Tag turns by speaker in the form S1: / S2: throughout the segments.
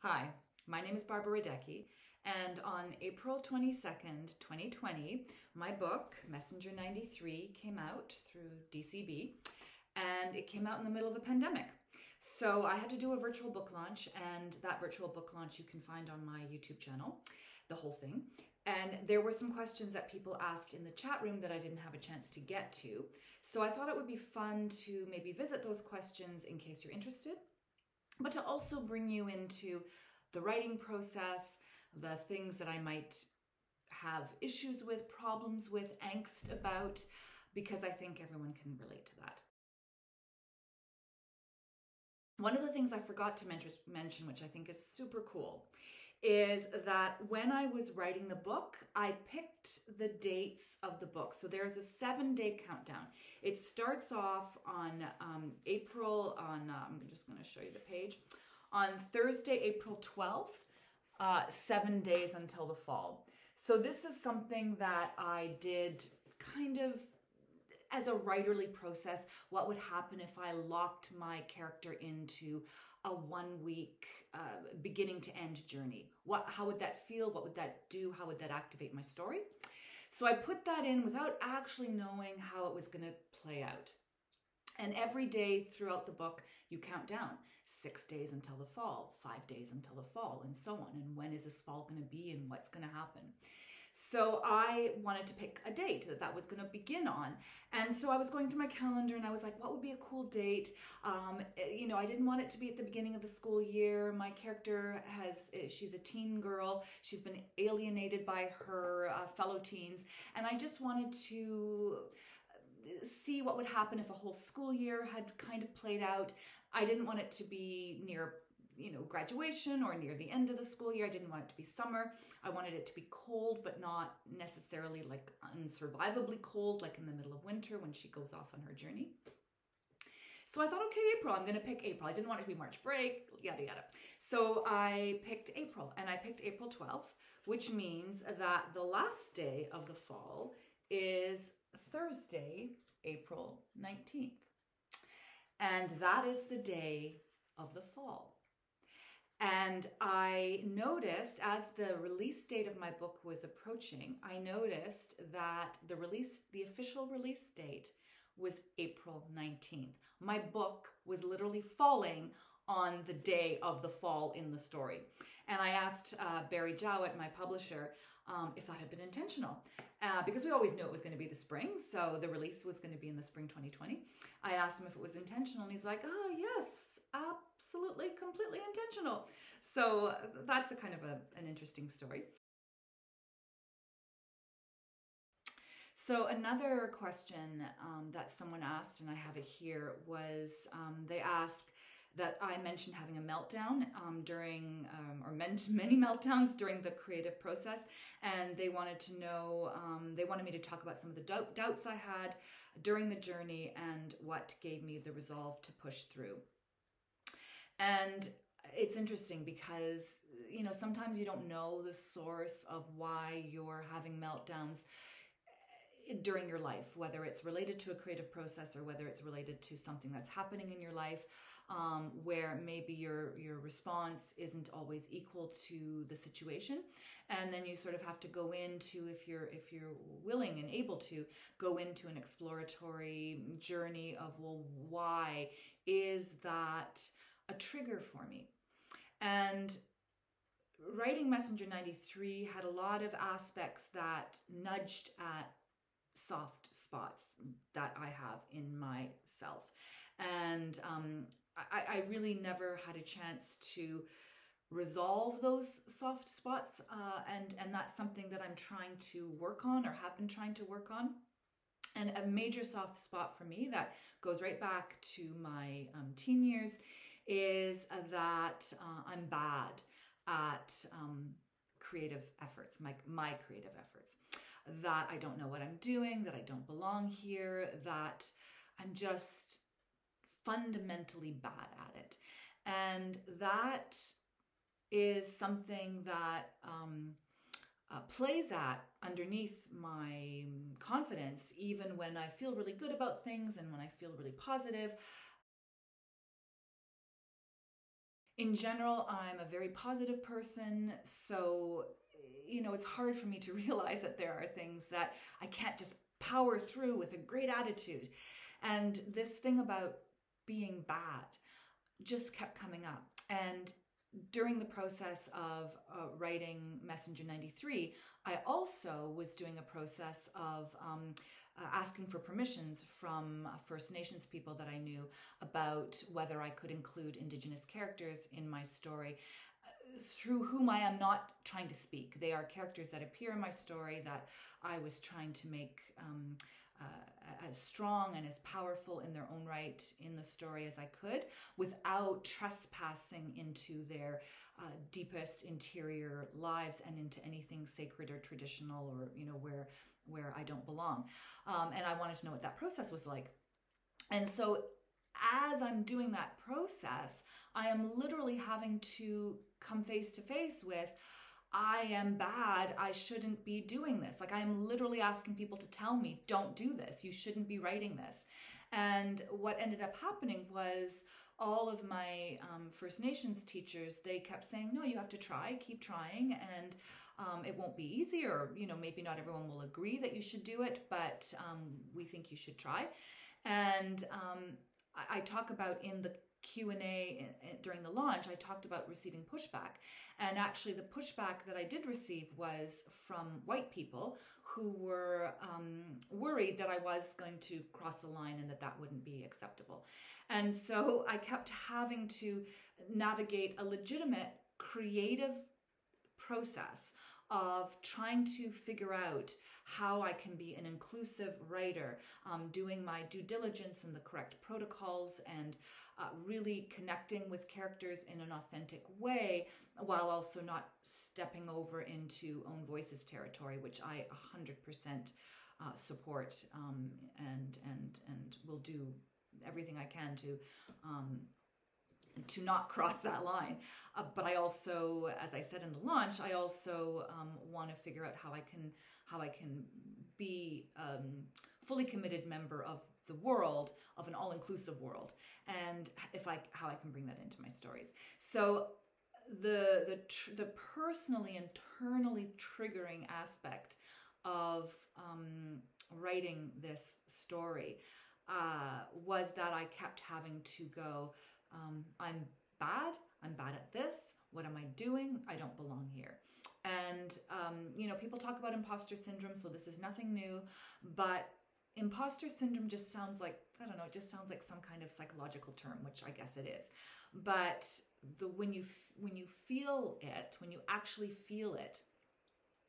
S1: Hi, my name is Barbara Radecki, and on April 22nd, 2020, my book, Messenger 93, came out through DCB, and it came out in the middle of a pandemic. So I had to do a virtual book launch, and that virtual book launch you can find on my YouTube channel, the whole thing. And there were some questions that people asked in the chat room that I didn't have a chance to get to. So I thought it would be fun to maybe visit those questions in case you're interested, but to also bring you into the writing process, the things that I might have issues with, problems with, angst about, because I think everyone can relate to that. One of the things I forgot to mention, which I think is super cool, is that when I was writing the book, I picked the dates of the book. So there's a 7-day countdown. It starts off on I'm just going to show you the page, on Thursday, April 12th, 7 days until the fall. So this is something that I did kind of as a writerly process. What would happen if I locked my character into a 1-week beginning to end journey? How would that feel? What would that do? How would that activate my story? So I put that in without actually knowing how it was going to play out. And every day throughout the book, you count down 6 days until the fall, 5 days until the fall, and so on. And when is this fall going to be and what's going to happen? So I wanted to pick a date that was going to begin on. And so I was going through my calendar and I was like, what would be a cool date? I didn't want it to be at the beginning of the school year. My character she's a teen girl. She's been alienated by her fellow teens. And I just wanted to see what would happen if a whole school year had kind of played out. I didn't want it to be near graduation or near the end of the school year. I didn't want it to be summer. I wanted it to be cold, but not necessarily like unsurvivably cold, like in the middle of winter when she goes off on her journey. So I thought, okay, April, I'm going to pick April. I didn't want it to be March break, yada, yada. So I picked April, and I picked April 12th, which means that the last day of the fall is Thursday, April 19th. And that is the day of the fall. And I noticed as the release date of my book was approaching, I noticed that the official release date was April 19th. My book was literally falling on the day of the fall in the story. And I asked Barry Jowett, my publisher, if that had been intentional, because we always knew it was going to be the spring. So the release was going to be in the spring 2020. I asked him if it was intentional, and he's like, oh, yes, absolutely, completely intentional. So that's a kind of an interesting story. So another question that someone asked, and I have it here, was they asked that I mentioned having a meltdown many meltdowns during the creative process, and they wanted to know, they wanted me to talk about some of the doubts I had during the journey and what gave me the resolve to push through. And it's interesting because, sometimes you don't know the source of why you're having meltdowns during your life, whether it's related to a creative process or whether it's related to something that's happening in your life, where maybe your response isn't always equal to the situation. And then you sort of have to go into, if you're willing and able to, go into an exploratory journey of, well, why is that a trigger for me? And writing Messenger 93 had a lot of aspects that nudged at soft spots that I have in myself. And I really never had a chance to resolve those soft spots. And that's something that I'm trying to work on, or have been trying to work on. And a major soft spot for me that goes right back to my teen years is that I'm bad at creative efforts, my creative efforts, that I don't know what I'm doing, that I don't belong here, that I'm just fundamentally bad at it. And that is something that plays at underneath my confidence, even when I feel really good about things and when I feel really positive. in general, I'm a very positive person, so it's hard for me to realize that there are things that I can't just power through with a great attitude. And this thing about being bad just kept coming up. And during the process of writing Messenger 93, I also was doing a process of asking for permissions from First Nations people that I knew about whether I could include Indigenous characters in my story, through whom I am not trying to speak. They are characters that appear in my story that I was trying to make as strong and as powerful in their own right in the story as I could, without trespassing into their deepest interior lives and into anything sacred or traditional, or where I don't belong. And I wanted to know what that process was like. And so as I'm doing that process, I am literally having to come face to face with, I am bad, I shouldn't be doing this. Like, I am literally asking people to tell me, don't do this, you shouldn't be writing this. And what ended up happening was all of my First Nations teachers, they kept saying, no, you have to try, keep trying, and it won't be easy, or maybe not everyone will agree that you should do it, but we think you should try. And I talk about in the Q&A during the launch, I talked about receiving pushback. And actually the pushback that I did receive was from white people who were worried that I was going to cross the line and that wouldn't be acceptable. And so I kept having to navigate a legitimate creative process of trying to figure out how I can be an inclusive writer, doing my due diligence and the correct protocols, and really connecting with characters in an authentic way, while also not stepping over into own voices territory, which I 100% support, and will do everything I can to not cross that line. But I also, as I said in the launch, I also want to figure out how I can be fully committed member of the world, of an all-inclusive world, and how I can bring that into my stories. So the personally, internally triggering aspect of writing this story was that I kept having to go, I'm bad at this, what am I doing? I don't belong here. And, people talk about imposter syndrome, so this is nothing new, but imposter syndrome just sounds like, I don't know, it just sounds like some kind of psychological term, which I guess it is. But when you feel it, when you actually feel it,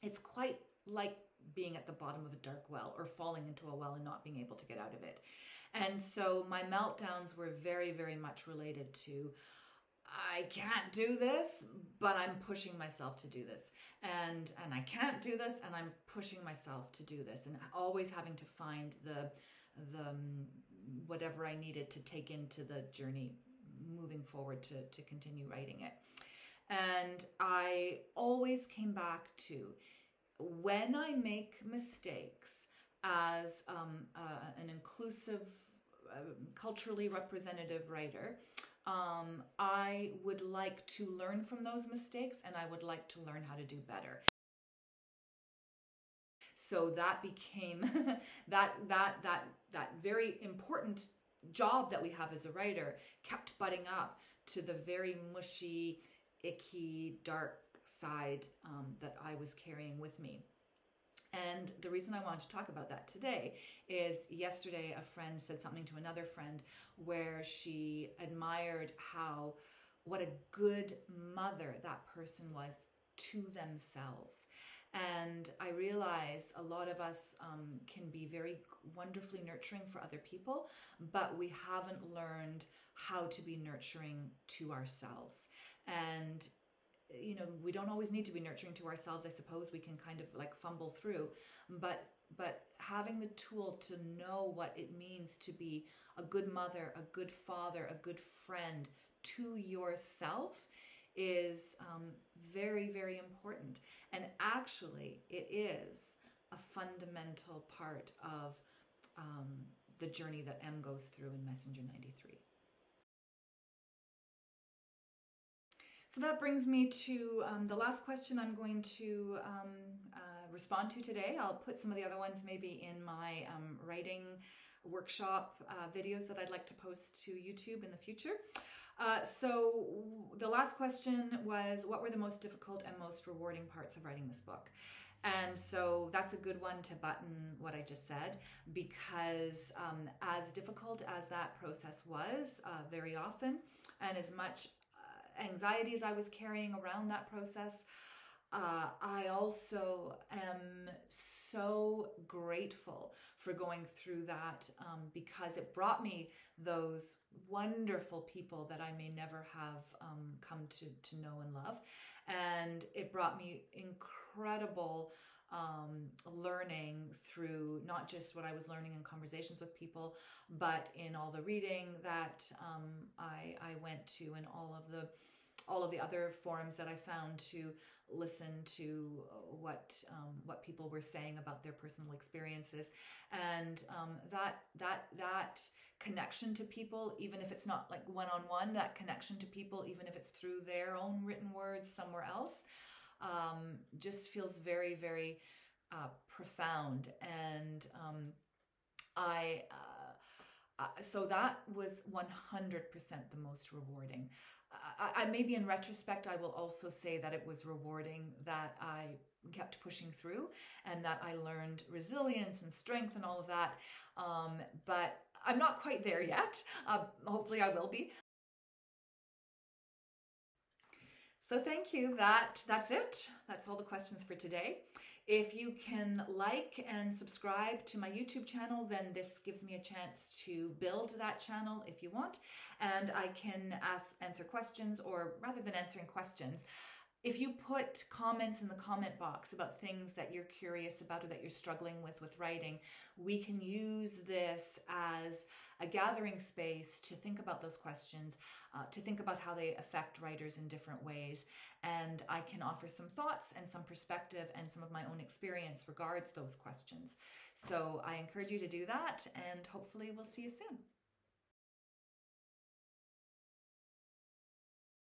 S1: it's quite like being at the bottom of a dark well, or falling into a well and not being able to get out of it. And so my meltdowns were very, very much related to, I can't do this, but I'm pushing myself to do this. And I can't do this, and I'm pushing myself to do this. And always having to find the whatever I needed to take into the journey moving forward to continue writing it. And I always came back to, when I make mistakes as an inclusive, culturally representative writer, I would like to learn from those mistakes, and I would like to learn how to do better. So that became that very important job that we have as a writer kept butting up to the very mushy, icky, dark side that I was carrying with me. And the reason I wanted to talk about that today is, yesterday a friend said something to another friend where she admired what a good mother that person was to themselves. And I realize a lot of us can be very wonderfully nurturing for other people, but we haven't learned how to be nurturing to ourselves. And we don't always need to be nurturing to ourselves. I suppose we can kind of like fumble through, but having the tool to know what it means to be a good mother, a good father, a good friend to yourself is very, very important. And actually, it is a fundamental part of the journey that M goes through in Messenger 93. So that brings me to the last question I'm going to respond to today. I'll put some of the other ones maybe in my writing workshop videos that I'd like to post to YouTube in the future. So the last question was, what were the most difficult and most rewarding parts of writing this book? And so that's a good one to button what I just said, because as difficult as that process was very often, and as much anxiety as I was carrying around that process, I also am so grateful for going through that because it brought me those wonderful people that I may never have come to know and love. And it brought me incredible learning through not just what I was learning in conversations with people, but in all the reading that I went to, and all of the other forums that I found to listen to what people were saying about their personal experiences, and that connection to people, even if it's not like one-on-one, that connection to people, even if it's through their own written words somewhere else, just feels very, very profound. And so that was 100% the most rewarding. I maybe in retrospect, I will also say that it was rewarding that I kept pushing through, and that I learned resilience and strength and all of that. But I'm not quite there yet. Hopefully I will be. So thank you. That's it. That's all the questions for today. If you can like and subscribe to my YouTube channel, then this gives me a chance to build that channel if you want, and I can answer questions, or rather than answering questions, if you put comments in the comment box about things that you're curious about or that you're struggling with writing, we can use this as a gathering space to think about those questions, to think about how they affect writers in different ways. And I can offer some thoughts and some perspective and some of my own experience regards those questions. So I encourage you to do that, and hopefully we'll see you soon.